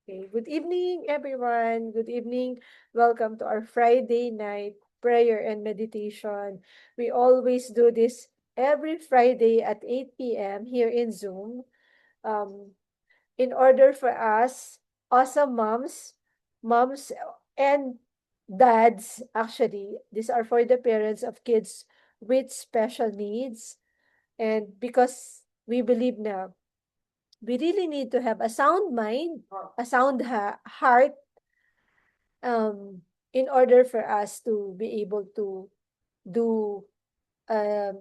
Okay, good evening, everyone. Good evening. Welcome to our Friday night prayer and meditation. We always do this every Friday at 8 p.m. here in Zoom. Um, in order for us, awesome moms and dads, actually, these are for the parents of kids with special needs. And because we believe na we really need to have a sound mind, a sound heart, um, in order for us to be able to do a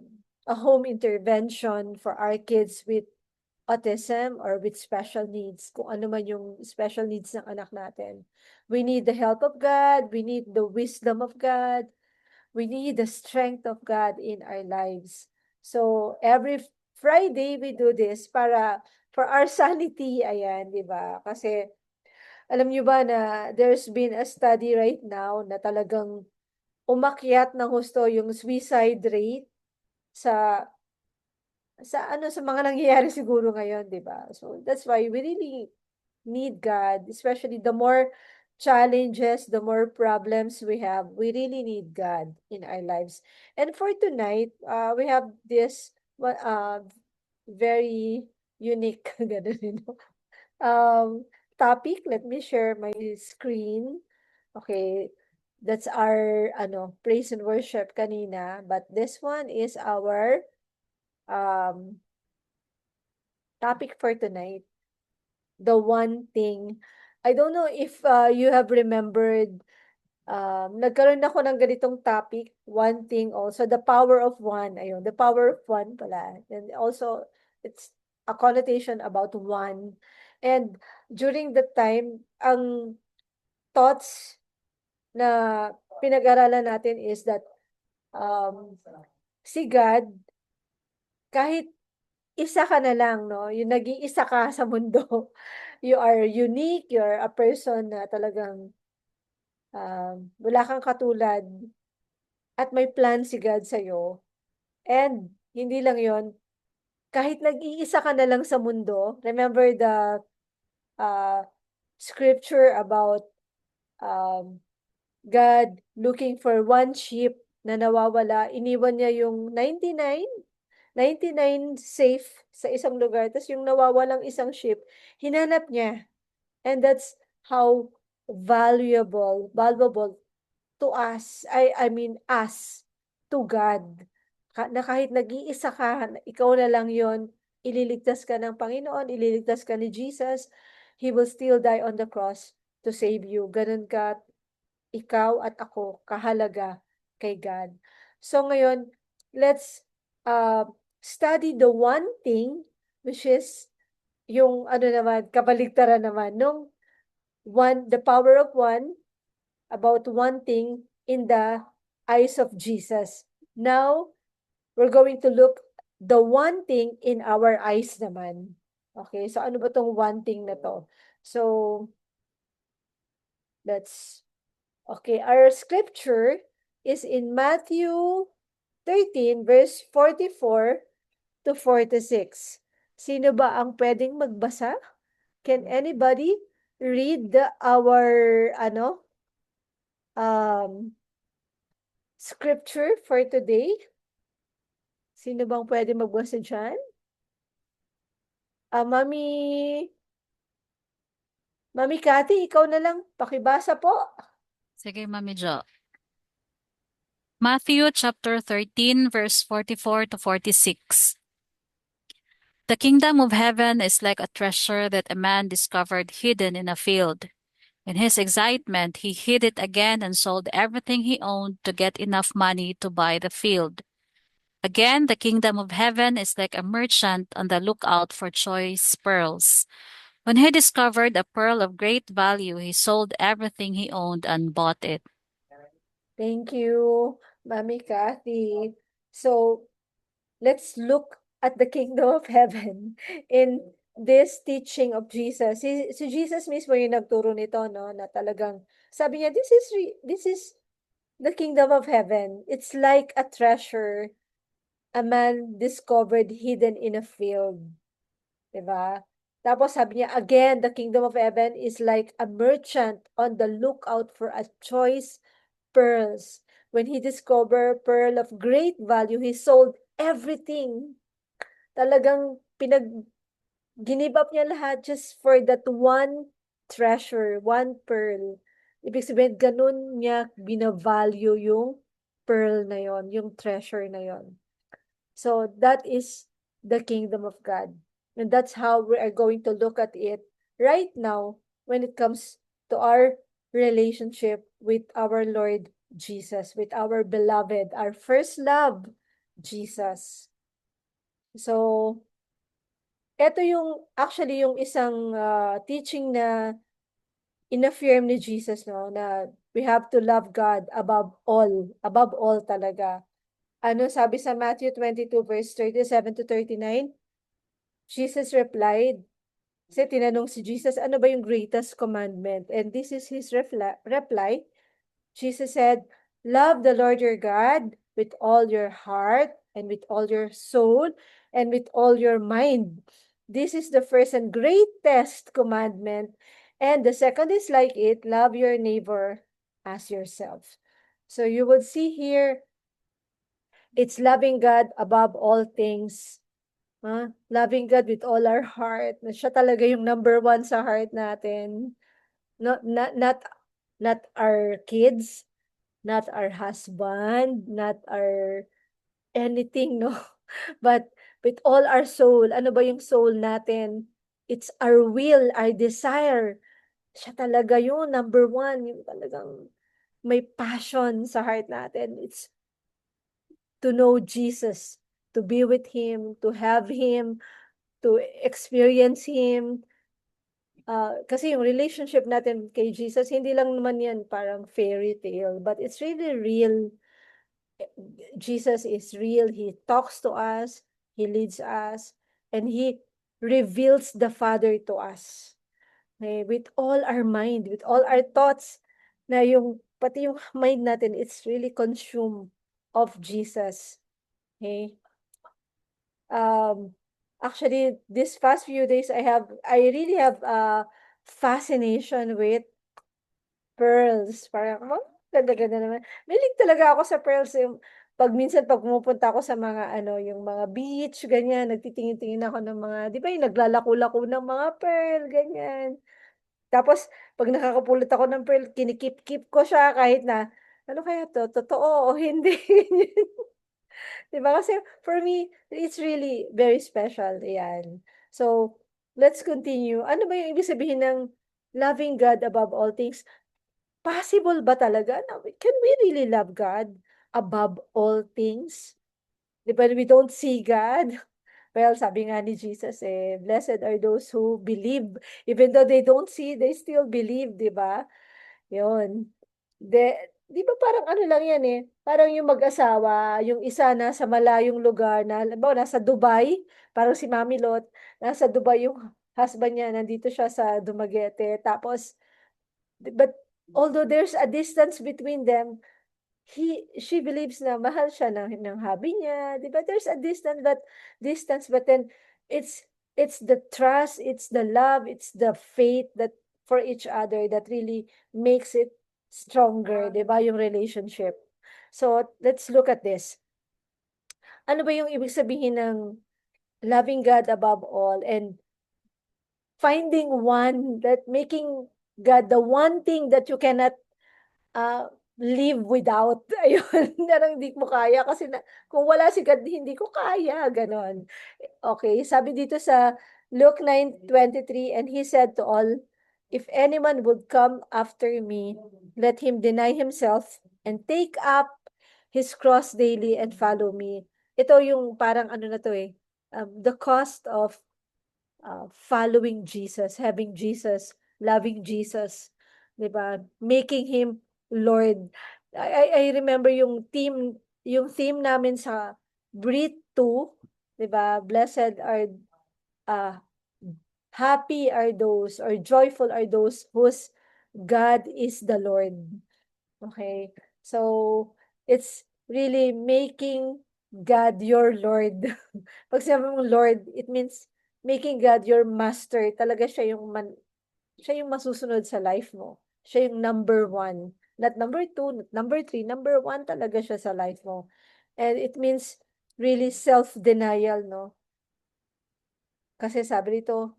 home intervention for our kids with autism or with special needs, kung ano man yung special needs ng anak natin. We need the help of God, we need the wisdom of God, we need the strength of God in our lives. So every Friday we do this para for our sanity, ayan, 'di ba? Kasi alam niyo ba na there's been a study right now na talagang umakyat ng husto yung suicide rate sa sa mga nangyayari siguro ngayon, 'di ba? So that's why we really need God, especially the more challenges, the more problems we have, we really need God in our lives. And for tonight, we have this very unique ganun, um, topic. Let me share my screen. Okay, that's our praise and worship kanina, but this one is our um topic for tonight. The one thing. I don't know if you have remembered, nagkaroon ako ng ganitong topic, one thing also, the power of one, ayun, the power of one pala. And also, it's a connotation about one. And during the time, ang thoughts na pinag-aralan natin is that um, si God, kahit isa ka na lang, no? Yung nag-iisa ka sa mundo. You are unique, you're a person na talagang wala kang katulad at may plan si God sa'yo. And hindi lang yon, kahit nag-iisa ka na lang sa mundo, remember the uh, scripture about um, God looking for one sheep na nawawala, iniwan niya yung 99 safe sa isang lugar, tapos yung nawawalang isang sheep, hinanap niya. And that's how valuable to us, I mean us, to God. Na kahit nag-iisa ka, ikaw na lang yon, ililigtas ka ng Panginoon, ililigtas ka ni Jesus, He will still die on the cross to save you. Ganun ka, ikaw at ako, kahalaga kay God. So ngayon, let's uh, study the one thing, which is yung ano naman, kabaligtaran naman, nung the power of one, about one thing in the eyes of Jesus. Now, we're going to look the one thing in our eyes naman. Okay, so ano ba tong one thing na to? So, let's, okay, our scripture is in Matthew 13, verse 44 to 46. Sino ba ang pwedeng magbasa? Can anybody read our um scripture for today? Sino bang pwede magbasa diyan? Mami Cathy, ikaw na lang, pakibasa po. Sige, Mami Jo. Matthew chapter 13, verse 44 to 46. The kingdom of heaven is like a treasure that a man discovered hidden in a field. In his excitement, he hid it again and sold everything he owned to get enough money to buy the field. Again, the kingdom of heaven is like a merchant on the lookout for choice pearls. When he discovered a pearl of great value, he sold everything he owned and bought it. Thank you, Mami Cathy. So, let's look at the kingdom of heaven in this teaching of Jesus. Si Jesus mismo yung nagturo nito, no, na talagang sabi niya, this is the kingdom of heaven. It's like a treasure a man discovered hidden in a field. 'Di ba? Tapos sabi niya, again, the kingdom of heaven is like a merchant on the lookout for a choice pearls. When he discovered pearl of great value, he sold everything. Talagang give up niya lahat just for that one treasure, one pearl. Ibig sabihin, ganun niya binavalue yung pearl na yon, yung treasure na yon. So that is the kingdom of God. And that's how we are going to look at it right now when it comes to our relationship with our Lord Jesus, with our beloved, our first love, Jesus. So, ito yung actually yung isang teaching na in-affirm ni Jesus, no, na we have to love God above all talaga. Ano sabi sa Matthew 22 verse 37 to 39? Jesus replied, kasi tinanong si Jesus, ano ba yung greatest commandment? And this is his reply. Jesus said, love the Lord your God with all your heart and with all your soul and with all your mind. This is the first and greatest commandment. And the second is like it, love your neighbor as yourself. So you would see here, it's loving God above all things. Loving God with all our heart. Na siya talaga yung number one sa heart natin. Not our kids, not our husband, not our anything, no? But with all our soul, ano ba yung soul natin? It's our will, our desire. Siya talaga yun, number one, yung talagang may passion sa heart natin. It's to know Jesus, to be with Him, to have Him, to experience Him. Kasi yung relationship natin kay Jesus, hindi lang naman yan parang fairy tale, but it's really real. Jesus is real. He talks to us, He leads us, and He reveals the Father to us. Okay? With all our mind, with all our thoughts, na yung, pati yung mind natin, it's really consumed of Jesus. Okay? Actually, this past few days, I really have a fascination with pearls. Parang, oh, ganda-ganda naman. Mahilig talaga ako sa pearls. Yung, minsan pag pumupunta ako sa mga, ano, yung mga beach, ganyan, nagtitingin-tingin ako ng mga, di ba yung naglalako-lako ng mga pearl, ganyan. Tapos, pag nakakapulot ako ng pearl, kinikip-kip ko siya kahit na, ano kaya to? Totoo o hindi? Diba? Kasi for me, it's really very special. Yan. So, let's continue. Ano ba yung ibig sabihin ng loving God above all things? Possible ba talaga na can we really love God above all things? Diba we don't see God? Well, sabi nga ni Jesus, blessed are those who believe. Even though they don't see, they still believe, di ba? Yun. De, di ba parang ano lang yan parang yung mag-asawa, yung isa nasa malayong lugar na, halimbawa, nasa Dubai, parang si Mami Lot, nasa Dubai yung husband niya, nandito siya sa Dumaguete. Tapos, but although there's a distance between them, she believes na mahal siya ng hubby niya, 'di ba? There's a distance, but then it's the trust, it's the love, it's the faith that for each other that really makes it stronger, 'di ba, yung relationship. So, let's look at this. Ano ba yung ibig sabihin ng loving God above all and finding one that making God the one thing that you cannot live without. Ayun, parang hindi mo kaya kasi kung wala si God, hindi ko kaya, gano'n. Okay, sabi dito sa Luke 9:23, and He said to all, "If anyone would come after me, let him deny himself and take up his cross daily and follow me." Ito yung parang ano na 'to the cost of following Jesus, having Jesus, loving Jesus, 'di ba? Making him Lord. I remember yung theme namin sa Breathe 2, 'di ba? Blessed are uh happy are those or joyful are those whose God is the Lord. Okay? So it's really making God your Lord. Pag sinabi mong Lord, it means making God your master, talaga siya yung masusunod sa life mo. Siya yung number one. Not number two, not number three, number one talaga siya sa life mo. And it means really self-denial, no? Kasi sabi dito,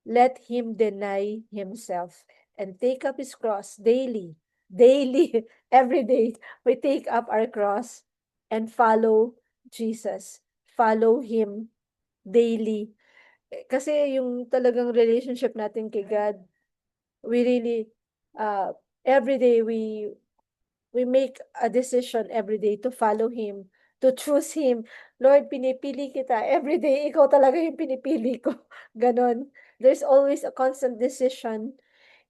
let him deny himself and take up his cross daily. Daily, every day, we take up our cross and follow Jesus. Follow him daily. Kasi yung talagang relationship natin kay God, we really, every day we make a decision every day to follow him, to choose him. Lord, pinipili kita. Every day, ikaw talaga yung pinipili ko. Ganon. There's always a constant decision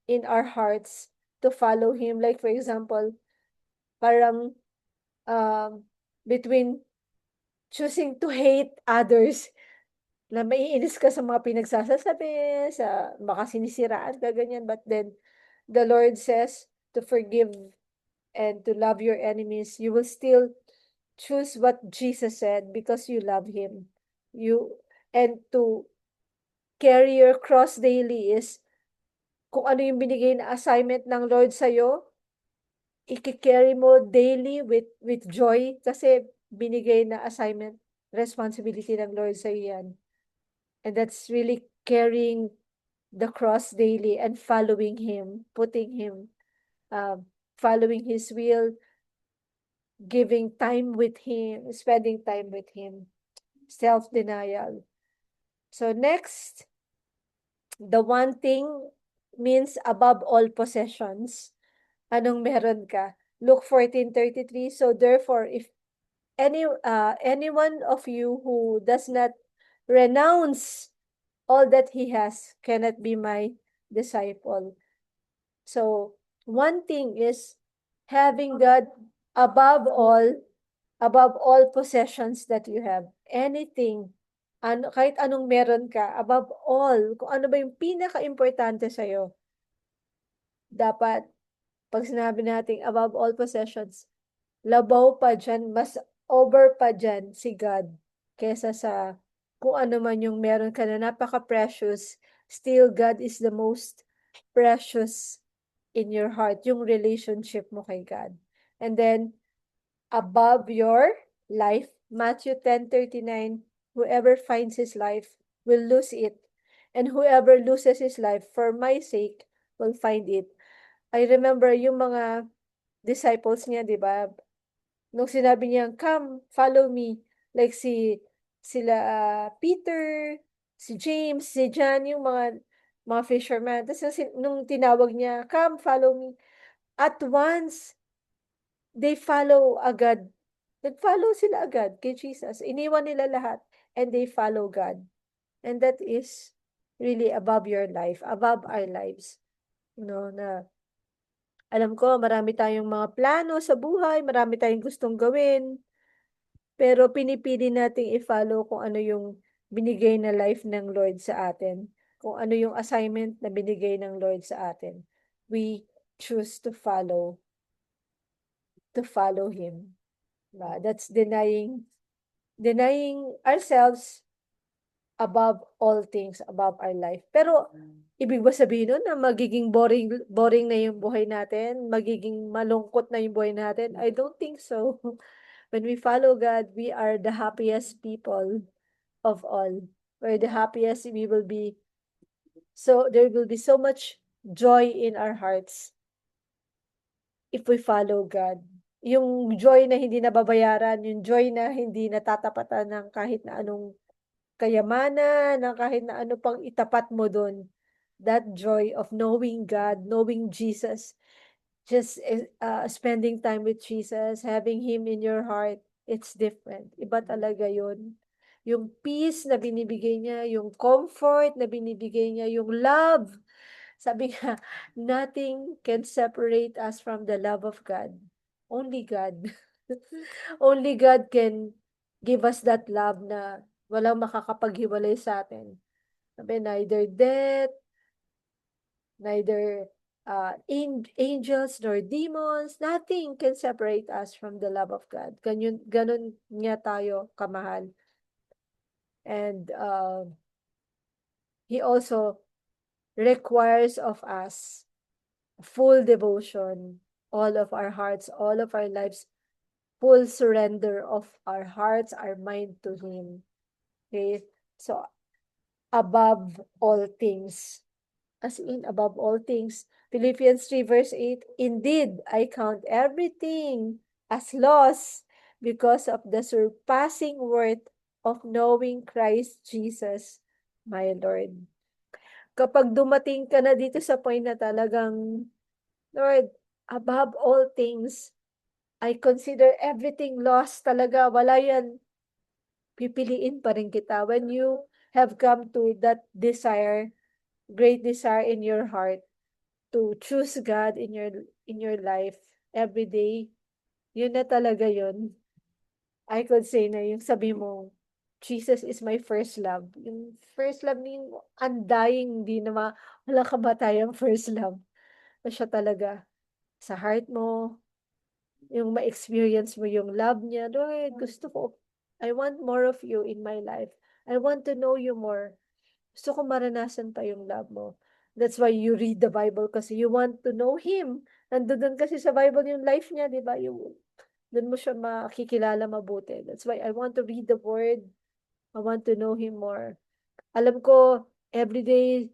in our hearts to follow him. Like, for example, parang between choosing to hate others, na maiinis ka sa mga pinagsasasabi, sa baka sinisiraan ka, ganyan. But then, the Lord says to forgive and to love your enemies. You will still choose what Jesus said because you love him. And to carry your cross daily is kung ano yung binigay na assignment ng Lord sa'yo, i-carry mo daily with joy kasi binigay na assignment, responsibility ng Lord sa'yo yan. And that's really carrying the cross daily and following him, putting him, following his will, giving time with him, spending time with him, self-denial. So next, the one thing means above all possessions. Anong meron ka? Luke 14:33. So therefore, if any one of you who does not renounce all that he has cannot be my disciple. So one thing is having God above all possessions that you have. Anything, kahit anong meron ka, above all, kung ano ba yung pinaka-importante sa'yo, dapat, pag sinabi natin above all possessions, labaw pa dyan, mas over pa dyan si God, kesa sa kung ano man yung meron ka na napaka-precious, still God is the most precious in your heart, yung relationship mo kay God. And then, above your life. Matthew 10:39, whoever finds his life will lose it, and whoever loses his life for my sake will find it. I remember yung mga disciples niya, di ba? Nung sinabi niya, come, follow me. Like sila Peter, si James, si John, yung mga fishermen. Tapos nung tinawag niya, come, follow me. At once, they follow agad. Nag-follow sila agad kay Jesus. Iniwan nila lahat and they follow God. And that is really above your life, above our lives. Na alam ko marami tayong mga plano sa buhay, marami tayong gustong gawin, pero pinipili nating i-follow kung ano yung binigay na life ng Lord sa atin. Kung ano yung assignment na binigay ng Lord sa atin. We choose to follow Him. That's denying ourselves above all things, above our life. Pero ibig ba sabihin nun na magiging boring na yung buhay natin? Magiging malungkot na yung buhay natin? I don't think so. When we follow God, we are the happiest people of all. We're the happiest we will be. So there will be so much joy in our hearts if we follow God. Yung joy na hindi nababayaran, yung joy na hindi natatapatan ng kahit na anong kayamanan, ng kahit na ano pang itapat mo dun. That joy of knowing God, knowing Jesus, just spending time with Jesus, having Him in your heart, it's different. Iba talaga yun. Yung peace na binibigay niya, yung comfort na binibigay niya, yung love. Sabi nga, nothing can separate us from the love of God. Only God. Only God can give us that love na walang makakapaghiwalay sa atin. Sabi, neither death, neither angels nor demons, nothing can separate us from the love of God. Ganun niya tayo kamahal. And He also requires of us full devotion, all of our hearts, all of our lives, full surrender of our hearts, our mind to Him. Okay? So, above all things, as in above all things, Philippians 3 verse 8, indeed, I count everything as loss because of the surpassing worth of knowing Christ Jesus, my Lord. Kapag dumating ka na dito sa point na talagang, Lord, above all things, I consider everything lost talaga. Wala yan. Pipiliin pa rin kita. When you have come to that desire, great desire in your heart to choose God in your life every day, yun na talaga yun. I could say na yung sabi mo, Jesus is my first love. Yung first love ni undying, hindi na wala ka ba tayong first love? Siya talaga. Sa heart mo, yung ma-experience mo yung love niya. Lord, gusto ko, I want more of you in my life. I want to know you more. Gusto ko maranasan pa yung love mo. That's why you read the Bible kasi you want to know Him. Nandun kasi sa Bible yung life niya, di ba? Doon mo siya makikilala mabuti. That's why I want to read the Word. I want to know Him more. Alam ko, every day,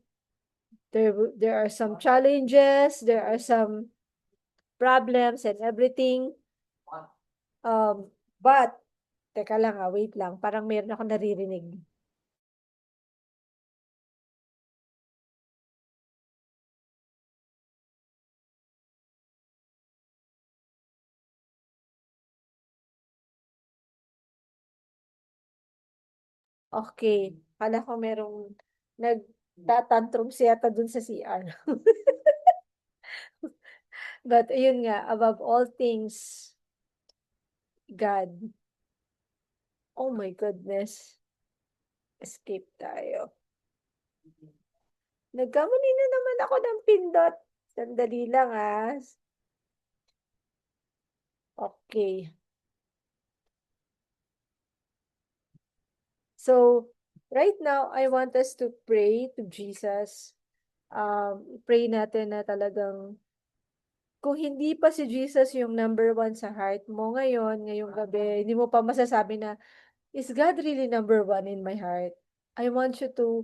there are some challenges, there are some problems and everything. But, teka lang wait lang. Parang meron ako naririnig. Okay. Kala ko merong nagtatantrum siyata dun sa CR. But, ayun nga, above all things, God. Oh my goodness. Escape tayo. Nagkamali na naman ako ng pindot. Sandali lang Okay. So, right now, I want us to pray to Jesus. Pray natin na talagang kung hindi pa si Jesus yung number one sa heart mo ngayon, ngayong gabi, hindi mo pa masasabi na, is God really number one in my heart? I want you to,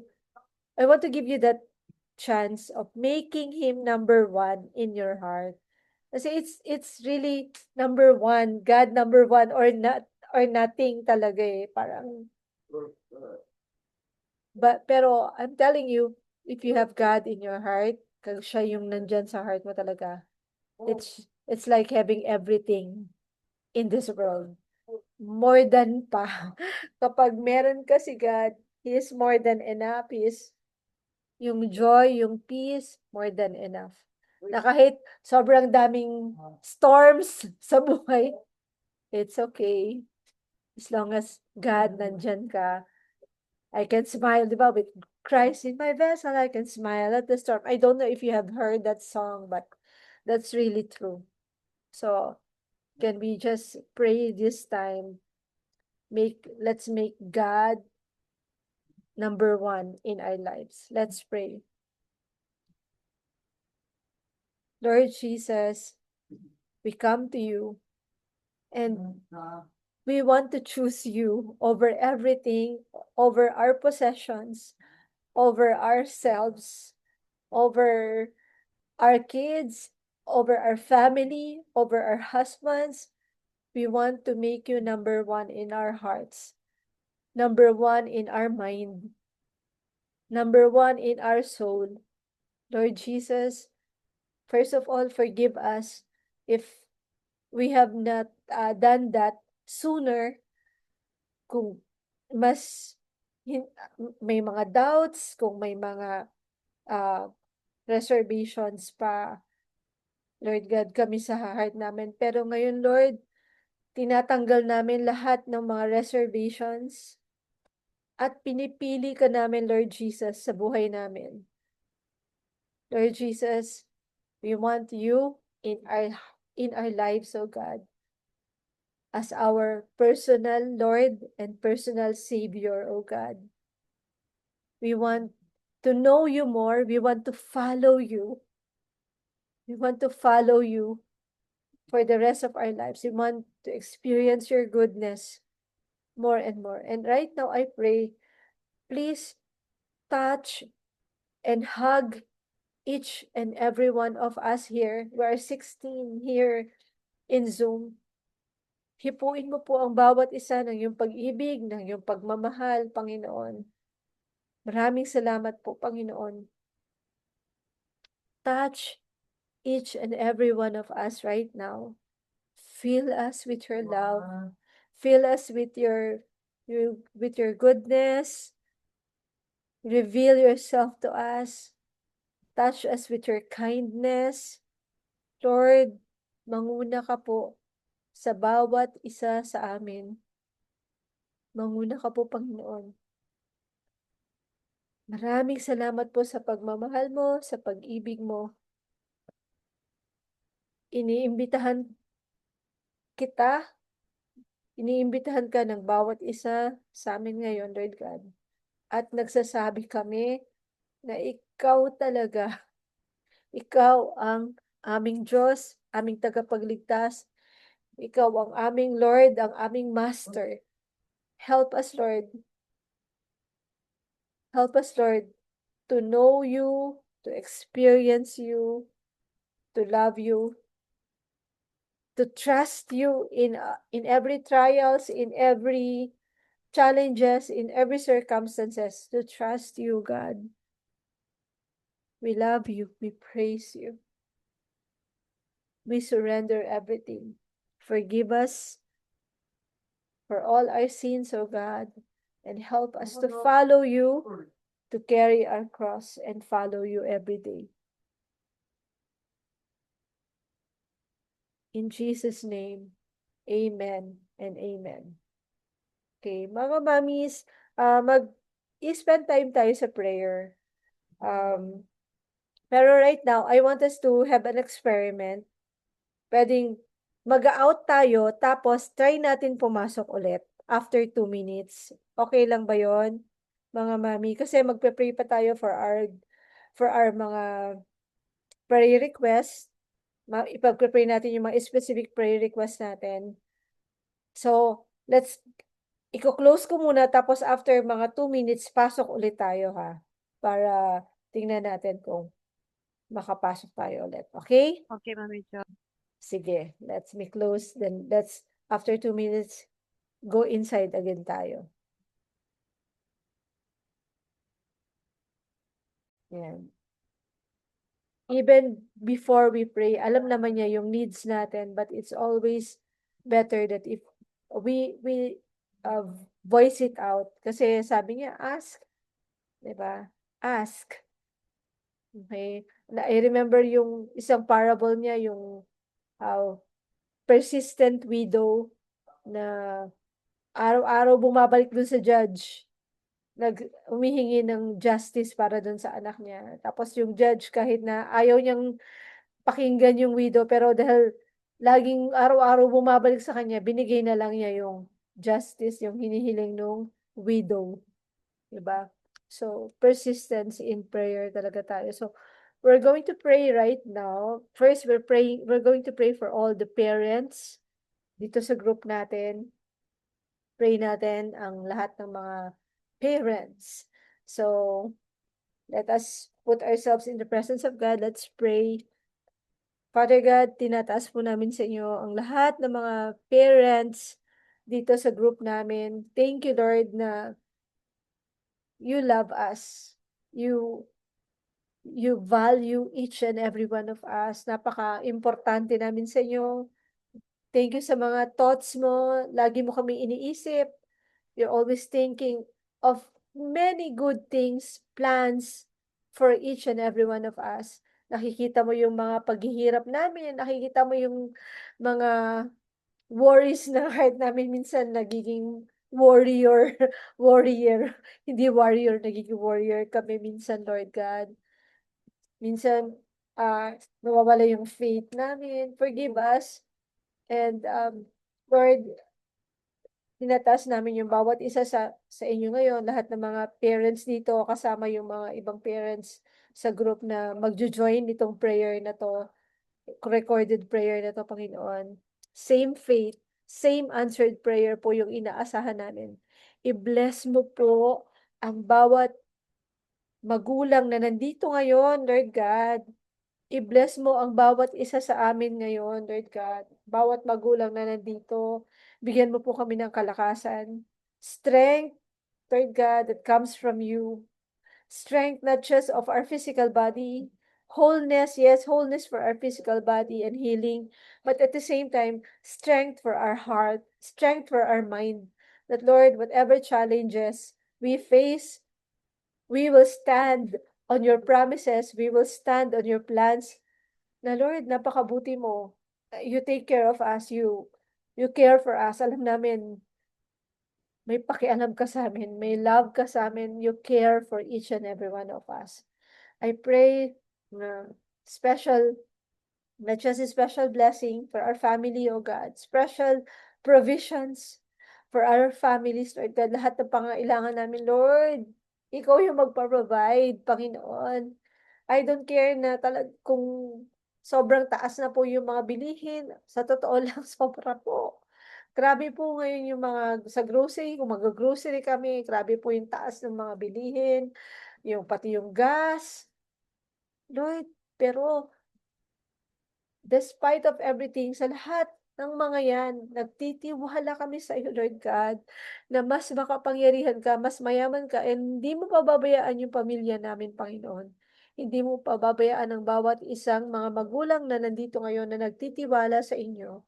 I want to give you that chance of making Him number one in your heart. Kasi it's really number one, God number one or not, or nothing talaga parang, pero I'm telling you, if you have God in your heart, kag siya yung nandyan sa heart mo talaga, it's like having everything in this world. More than pa. Kapag meron ka si God, He is more than enough. He is yung joy, yung peace, more than enough. Na kahit sobrang daming storms sa buhay, it's okay. As long as God nandyan ka, I can smile, di ba? With Christ in my vessel, I can smile at the storm. I don't know if you have heard that song, but that's really true. So, can we just pray this time? Let's make God number one in our lives. Let's pray. Lord Jesus, we come to you and we want to choose you over everything, over our possessions, over ourselves, over our kids, over our family, over our husbands. We want to make you number one in our hearts, number one in our mind, number one in our soul. Lord Jesus, first of all, forgive us if we have not done that sooner. Kung mas may mga doubts, kung may mga uh, reservations pa, Lord God, kami sa heart namin. Pero ngayon, Lord, tinatanggal namin lahat ng mga reservations at pinipili ka namin, Lord Jesus, sa buhay namin. Lord Jesus, we want you in our lives, oh God, as our personal Lord and personal Savior, oh God. We want to know you more. We want to follow you. We want to follow you for the rest of our lives. We want to experience your goodness more and more. And right now, I pray, please touch and hug each and every one of us here. We are 16 here in Zoom. Hipuin mo po ang bawat isa ng iyong pag-ibig, ng iyong pagmamahal, Panginoon. Maraming salamat po, Panginoon. Touch each and every one of us right now. Fill us with your love. Fill us with your goodness. Reveal yourself to us. Touch us with your kindness. Lord, manguna ka po sa bawat isa sa amin. Manguna ka po, Panginoon. Maraming salamat po sa pagmamahal mo, sa pag-ibig mo. Iniimbitahan kita, iniimbitahan ka ng bawat isa sa amin ngayon, Lord God. At nagsasabi kami na ikaw talaga, ikaw ang aming Diyos, aming tagapagligtas. Ikaw ang aming Lord, ang aming Master. Help us, Lord. Help us, Lord, to know you, to experience you, to love you, to trust you in every trials, in every challenges, in every circumstances, to trust you, God. We love you. We praise you. We surrender everything. Forgive us for all our sins, O God, and help us to follow you, to carry our cross and follow you every day. In Jesus' name, amen and amen. Okay, mga mamis, mag-spend time tayo sa prayer. Pero right now, I want us to have an experiment. Pwedeng mag-out tayo, tapos try natin pumasok ulit after 2 minutes. Okay lang ba yon, mga mami? Kasi magpe-pray pa tayo for our mga prayer requests. Ipag-pray natin yung mga specific prayer requests natin. So, iko-close ko muna, tapos after mga 2 minutes, pasok ulit tayo, ha? Para tingnan natin kung makapasok tayo ulit. Okay? Okay, Mami Jo. Sige, let's me close. Then after 2 minutes, go inside again tayo. Yan. Even before we pray, alam naman niya yung needs natin, but it's always better that if we voice it out. Kasi sabi niya, ask. Diba? Ask. Okay? I remember yung isang parable niya, yung persistent widow na araw-araw bumabalik dun sa judge. Humihingi ng justice para dun sa anak niya. Tapos yung judge, kahit na ayaw niyang pakinggan yung widow, pero dahil laging araw-araw bumabalik sa kanya, binigay na lang niya yung justice, yung hinihiling nung widow. Diba? So, persistence in prayer talaga tayo. So, we're going to pray right now. First, we're going to pray for all the parents dito sa group natin. Pray natin ang lahat ng mga parents. So, let us put ourselves in the presence of God. Let's pray. Father God, tinataas po namin sa inyo ang lahat ng mga parents dito sa group namin. Thank you, Lord, na you love us. You value each and every one of us. Napaka-importante namin sa inyo. Thank you sa mga thoughts mo. Lagi mo kami iniisip. You're always thinking of many good things, plans for each and every one of us. Nakikita mo yung mga paghihirap namin. Nakikita mo yung mga worries ng heart namin. Minsan nagiging warrior. Hindi warrior, nagiging warrior kami minsan, Lord God. Minsan, nawawala yung faith namin. Forgive us. And, Lord, tinataas namin yung bawat isa sa inyo ngayon, lahat ng mga parents dito, kasama yung mga ibang parents sa group na magjo-join nitong prayer na 'to, recorded prayer na 'to, Panginoon. Same faith, same answered prayer po yung inaasahan namin. I-bless mo po ang bawat magulang na nandito ngayon, Lord God. I-bless mo ang bawat isa sa amin ngayon, Lord God. Bawat magulang na nandito, bigyan mo po kami ng kalakasan, strength, Lord God, that comes from you. Strength not just of our physical body, wholeness, yes, wholeness for our physical body and healing, but at the same time, strength for our heart, strength for our mind. That Lord, whatever challenges we face, we will stand on your promises, we will stand on your plans. Na Lord, napakabuti mo. You take care of us, you care for us. Alam namin, may pakialam ka sa amin, may love ka sa amin, you care for each and every one of us. I pray na special, not just a special blessing for our family, O God, special provisions for our families, Lord God, lahat ng pangailangan namin, Lord, ikaw yung magpa-provide, Panginoon. I don't care na kung sobrang taas na po yung mga bilihin, sa totoo lang sobra po. Grabe po ngayon yung mga sa grocery, kung maggo-grocery kami, grabe po yung taas ng mga bilihin, yung pati yung gas. Lord, pero despite of everything, sa lahat ng mga yan, nagtitiwala kami sa iyo, Lord God, na mas makapangyarihan ka, mas mayaman ka, and hindi mo pababayaan yung pamilya namin, Panginoon. Hindi mo pababayaan ang bawat isang mga magulang na nandito ngayon na nagtitiwala sa inyo.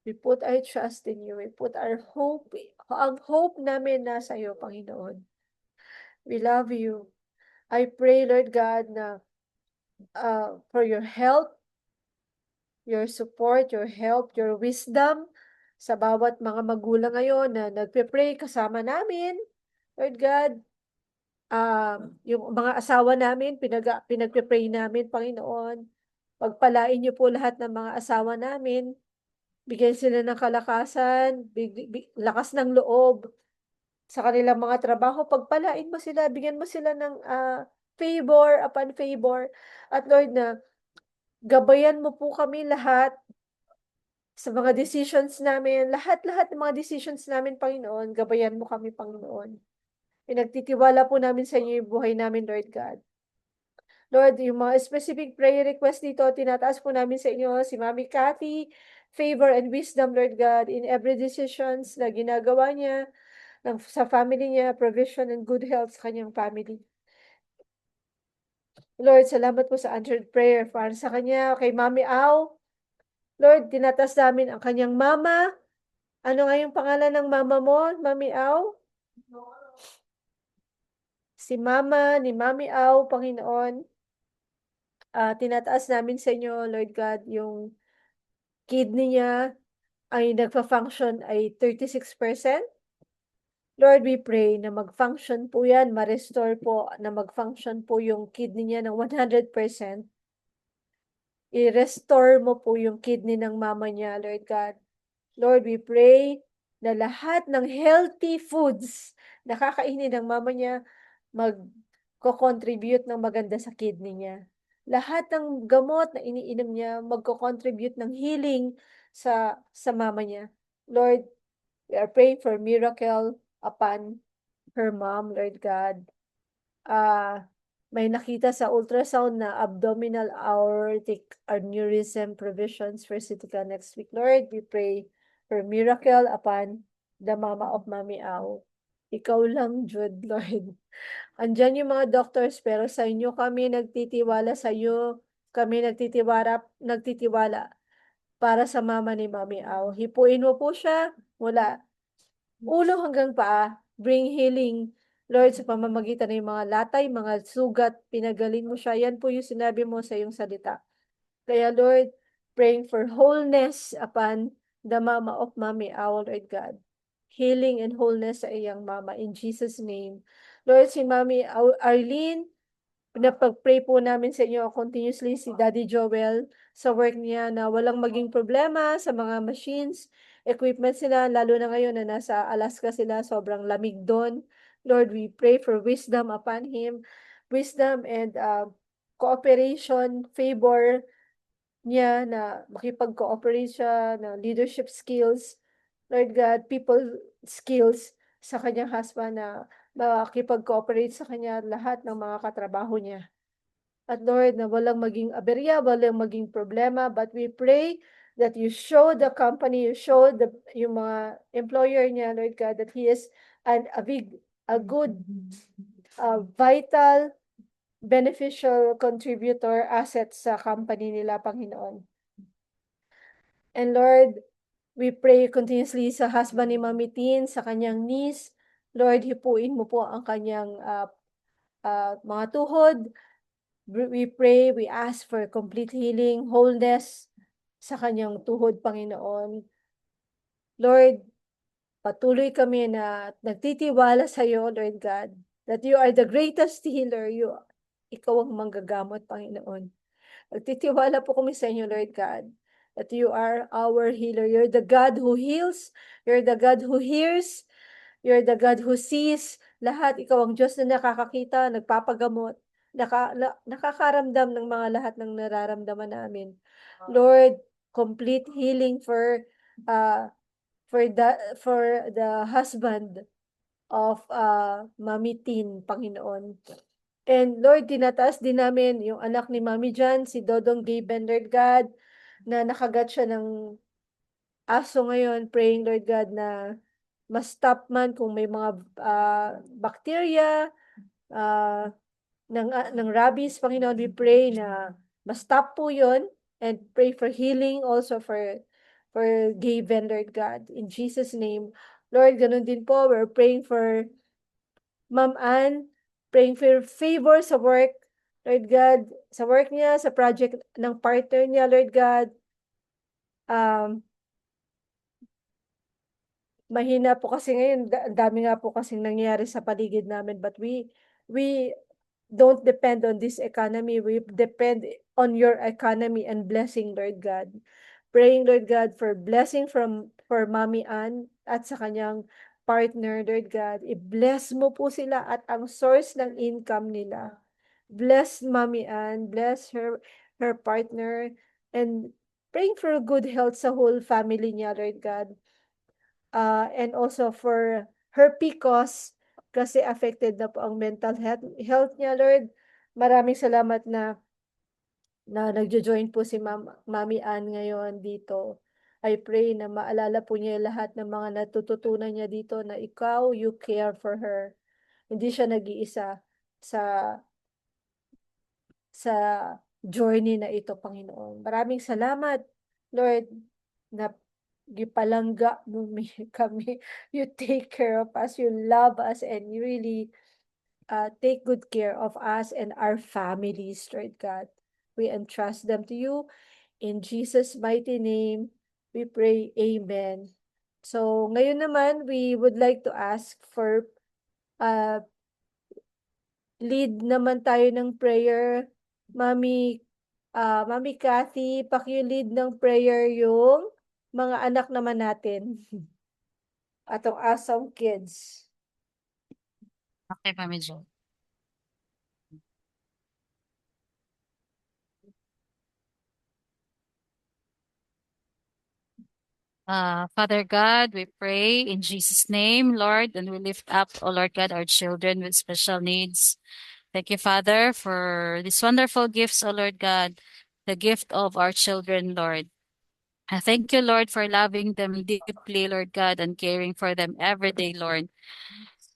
We put our trust in you. We put our hope, ang hope namin nasa iyo, Panginoon. We love you. I pray, Lord God, na for your help, your support, your help, your wisdom sa bawat mga magulang ngayon na nagpe-pray kasama namin. Lord God, yung mga asawa namin, pinagpe-pray namin, Panginoon. Pagpalain niyo po lahat ng mga asawa namin. Bigyan sila ng kalakasan, lakas ng loob sa kanilang mga trabaho. Pagpalain mo sila, bigyan mo sila ng favor upon favor. At Lord, na gabayan mo po kami lahat sa mga decisions namin, lahat-lahat ng mga decisions namin, Panginoon, gabayan mo kami, Panginoon. Pinagtitiwala po namin sa inyo yung buhay namin, Lord God. Lord, yung mga specific prayer request dito, tinataas po namin sa inyo, si Mami Cathy, favor and wisdom, Lord God, in every decisions na ginagawa niya, sa family niya, provision and good health sa kanyang family. Lord, salamat po sa answered prayer para sa kanya, kay Mami Au. Lord, tinatas namin ang kanyang mama. Ano nga yung pangalan ng mama mo, Mami Au? Si mama ni Mami Au, Panginoon, tinataas namin sa inyo, Lord God, yung kidney niya ay nagfa-function ay 36%. Lord, we pray na mag-function po yan, ma-restore po, na mag-function po yung kidney niya ng 100%. I-restore mo po yung kidney ng mama niya, Lord God. Lord, we pray na lahat ng healthy foods na kakainin ng mama niya magko-contribute ng maganda sa kidney niya. Lahat ng gamot na iniinom niya magko-contribute ng healing sa mama niya. Lord, we are praying for miracle upon her mom, Lord God. May nakita sa ultrasound na abdominal aortic aneurysm provisions for Sitica next week. Lord, we pray for miracle upon the mama of Mami Au. Ikaw lang, Jude, Lord. Andyan yung mga doctors, pero sa inyo kami nagtitiwala, sa iyo kami nagtitiwala para sa mama ni Mami Au. Hipuin mo po siya mula ulo hanggang paa. Bring healing, Lord, sa pamamagitan ng mga latay, mga sugat, pinagaling mo siya. Yan po yung sinabi mo sa iyong salita. Kaya Lord, praying for wholeness upon the mama of Mami Au, Lord God. Healing and wholeness sa iyang mama in Jesus' name. Lord, si Mami Arlene, pinapag-pray po namin sa inyo continuously si Daddy Joel sa work niya na walang maging problema sa mga machines. equipment sila, lalo na ngayon na nasa Alaska sila, sobrang lamig doon. Lord, we pray for wisdom upon him, wisdom and cooperation, favor niya na makipag-cooperate siya, na leadership skills, Lord God, people skills sa kanyang husband na makipag-cooperate sa kanya lahat ng mga katrabaho niya. At Lord, na walang maging aberya, walang maging problema, but we pray that you show the company, you show yung mga employer niya, Lord God, that he is a good, vital, beneficial contributor, asset sa company nila, Panginoon. And Lord, we pray continuously sa husband ni Mami Tin, sa kanyang niece. Lord, hipuin mo po ang kanyang mga tuhod. We pray, we ask for complete healing, wholeness sa kanyang tuhod, Panginoon. Lord, patuloy kami na nagtitiwala sa iyo, Lord God, that you are the greatest healer. Ikaw ang manggagamot, Panginoon. Nagtitiwala po kami sa inyo, Lord God, that you are our healer. You're the God who heals. You're the God who hears. You're the God who sees. Lahat, ikaw ang Diyos na nakakakita, nagpapagamot, nakakaramdam ng mga lahat ng nararamdaman namin. Lord, complete healing uh, for the husband of Mami Tin, Panginoon. And Lord, tinataas din namin yung anak ni Mami Jan, si Dodong Gay Bender, God, na nakagat siya ng aso ngayon, praying, Lord God, na ma-stop man kung may mga bacteria ng rabies, Panginoon, we pray na ma-stop po yun, and pray for healing also for Gay Bender, God, in Jesus' name. Lord, ganun din po, we're praying for Ma'am Ann, praying for favor sa work, Lord God, sa work niya, sa project ng partner niya, Lord God. Mahina po kasi ngayon, dami nga po kasing nangyayari sa paligid namin, but we don't depend on this economy. We depend on your economy and blessing, Lord God. Praying, Lord God, for blessing for Mami Ann at sa kanyang partner, Lord God. I-bless mo po sila at ang source ng income nila. Bless Mami Ann, bless her partner, and praying for good health sa whole family niya, Lord God. And also for her PCOS, kasi affected na po ang mental health niya, Lord. Maraming salamat na nagjo-join po si Mami Ann ngayon dito. I pray na maalala po niya lahat ng mga natututunan niya dito na ikaw, you care for her. Hindi siya nag-iisa sa journey na ito, Panginoon. Maraming salamat, Lord, na gipalangga mo kami. You take care of us, you love us, and you really take good care of us and our families, Lord God. We entrust them to you. In Jesus' mighty name, we pray, Amen. So, ngayon naman, we would like to ask for lead naman tayo ng prayer. Mami Cathy, paki-lead ng prayer yung mga anak naman natin. Atong awesome kids. Okay, Mami Jo. Father God, we pray in Jesus' name, Lord, and we lift up, oh Lord God, our children with special needs. Thank you, Father, for these wonderful gifts, oh Lord God, the gift of our children, Lord. I thank you, Lord, for loving them deeply, Lord God, and caring for them every day, Lord.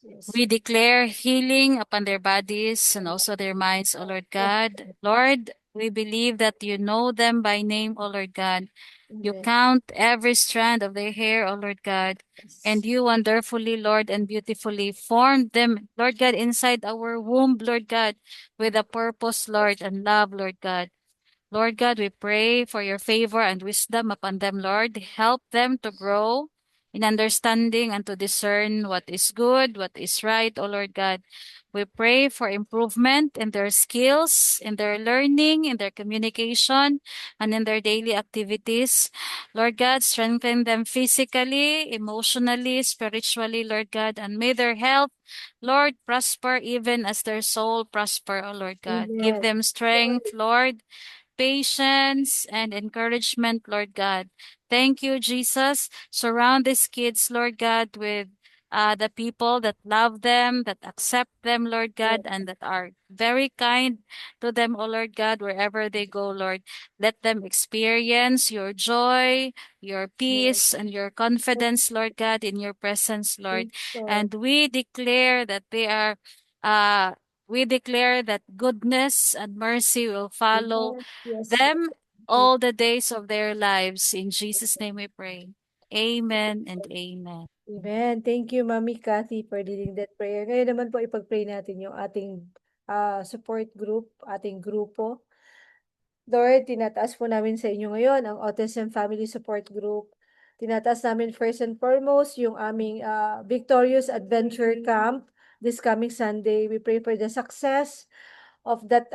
Yes. We declare healing upon their bodies and also their minds, O Lord God. Lord, we believe that you know them by name, O Lord God. You Amen. count every strand of their hair, O Lord God. And you wonderfully, Lord, and beautifully formed them, Lord God, inside our womb, Lord God, with a purpose, Lord, and love, Lord God. Lord God, we pray for your favor and wisdom upon them, Lord. Help them to grow in understanding and to discern what is good, what is right, O Lord God. We pray for improvement in their skills, in their learning, in their communication, and in their daily activities. Lord God, strengthen them physically, emotionally, spiritually, Lord God, and may their health, Lord, prosper even as their soul prosper, O Lord God. Give Amen. them strength, Lord, patience, and encouragement, Lord God. Thank you, Jesus. Surround these kids, Lord God, with the people that love them, that accept them, Lord Yes, God, and that are very kind to them, oh Lord God, wherever they go, Lord. Let them experience your joy, your yes, peace, and your confidence, Lord God, in your presence, yes, Lord. Lord. And we declare that they are uh, we declare that goodness and mercy will follow Yes, yes, them Lord. all the days of their lives. In Jesus' name we pray. Amen and amen. Amen. Thank you, Mami Kathy, for leading that prayer. Ngayon naman po, ipag-pray natin yung ating support group, ating grupo. Lord, tinataas po namin sa inyo ngayon ang Autism Family Support Group. Tinataas namin first and foremost yung aming Victorious Adventure Camp this coming Sunday. We pray for the success of that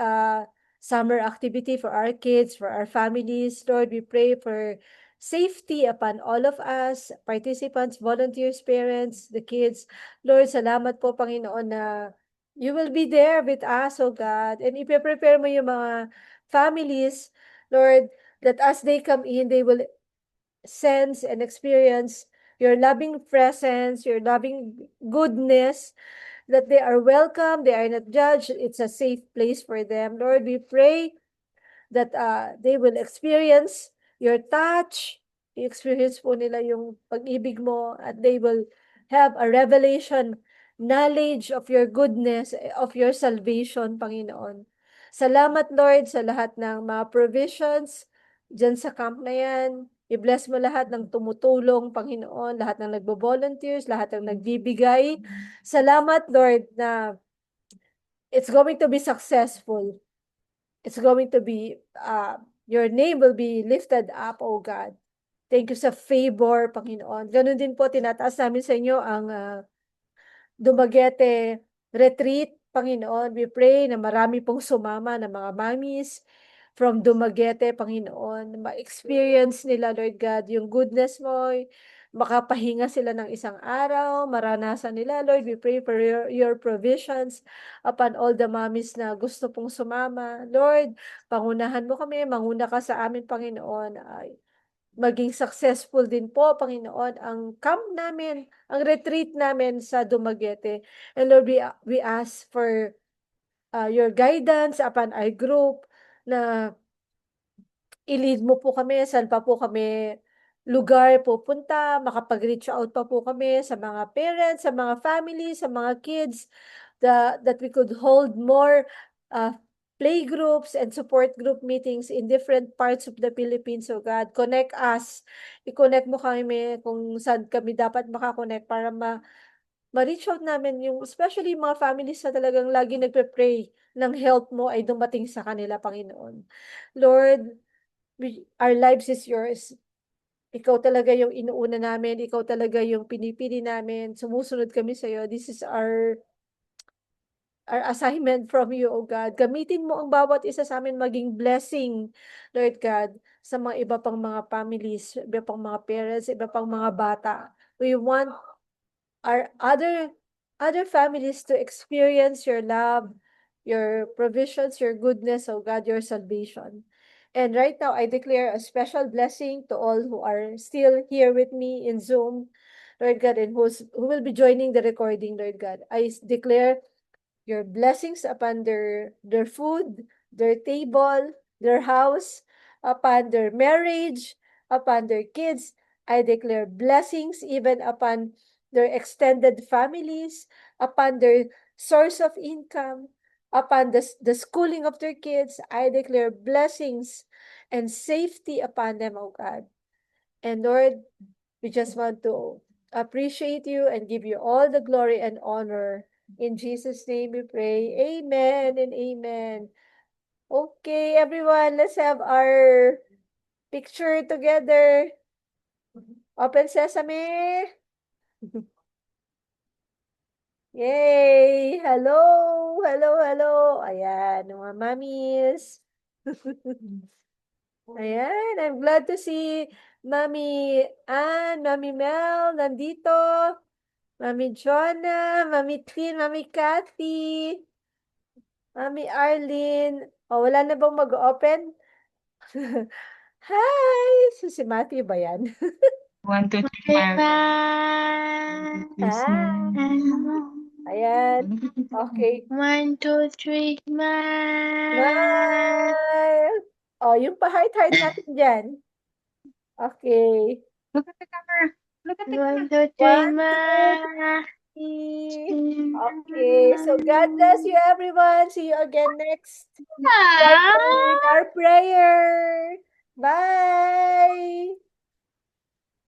summer activity for our kids, for our families. Lord, we pray for safety upon all of us, participants, volunteers, parents, the kids. Lord, salamat po, Panginoon, na you will be there with us, oh God. And ipe-prepare mo yung mga families, Lord, that as they come in, they will sense and experience your loving presence, your loving goodness, that they are welcome, they are not judged. It's a safe place for them. Lord, we pray that they will experience your touch, experience po nila yung pag-ibig mo, at they will have a revelation, knowledge of your goodness, of your salvation, Panginoon. Salamat, Lord, sa lahat ng mga provisions dyan sa camp na yan. I-bless mo lahat ng tumutulong, Panginoon, lahat ng nagbo-volunteers, lahat ng nagbibigay. Salamat, Lord, na it's going to be successful. It's going to be, your name will be lifted up, oh God. Thank you sa favor, Panginoon. Ganun din po, tinataas namin sa inyo ang Dumaguete retreat, Panginoon. We pray na marami pong sumama na mga mamis from Dumaguete, Panginoon. Ma-experience nila, Lord God, yung goodness mo, makapahinga sila ng isang araw, maranasan nila, Lord. We pray for your provisions upon all the mamis na gusto pong sumama. Lord, pangunahan mo kami, manguna ka sa amin, Panginoon. Ay, maging successful din po, Panginoon, ang camp namin, ang retreat namin sa Dumaguete. And Lord, we ask for your guidance upon our group na i-lead mo po kami, saan pa po kami lugar pupunta, makapag-reach out pa po kami sa mga parents, sa mga family, sa mga kids, that we could hold more uh, play groups and support group meetings in different parts of the Philippines. So God, connect us. I-connect mo kami kung saan kami dapat makakonect para ma-reach out namin yung, especially yung mga families na talagang lagi nagpe-pray ng help mo ay dumating sa kanila, Panginoon. Lord, our lives is yours. Ikaw talaga yung inuuna namin, ikaw talaga yung pinipili namin, sumusunod kami sa'yo. This is our assignment from you, O God. Gamitin mo ang bawat isa sa amin maging blessing, Lord God, sa mga iba pang mga families, iba pang mga parents, iba pang mga bata. We want our other families to experience your love, your provisions, your goodness, oh God, your salvation. And right now, I declare a special blessing to all who are still here with me in Zoom, Lord God, and who will be joining the recording, Lord God. I declare your blessings upon their food, their table, their house, upon their marriage, upon their kids. I declare blessings even upon their extended families, upon their source of income, upon the schooling of their kids. I declare blessings and safety upon them, oh God. And Lord, we just want to appreciate you and give you all the glory and honor. In Jesus' name we pray. Amen and amen. Okay, everyone, let's have our picture together. Open sesame. Yay! Hello! Hello, hello! Ayan, mga mommies. Ayan, I'm glad to see Mami Ann, Mami Mel, nandito. Mami Jonah, Mami Tin, Mami Cathy, Mami Arlene. O, wala na bang mag-open? Hi! Si Matthew ba yan? 1, 2, 3, Hi! Ayan. Okay. 1, 2, 3, Smile! Oh, yung pa-heart-heart natin dyan. Okay. Look at the camera. Look at the 1, camera. 2, 3, 1, 2, 3. Okay. So, God bless you, everyone. See you again next Friday in our prayer. Bye!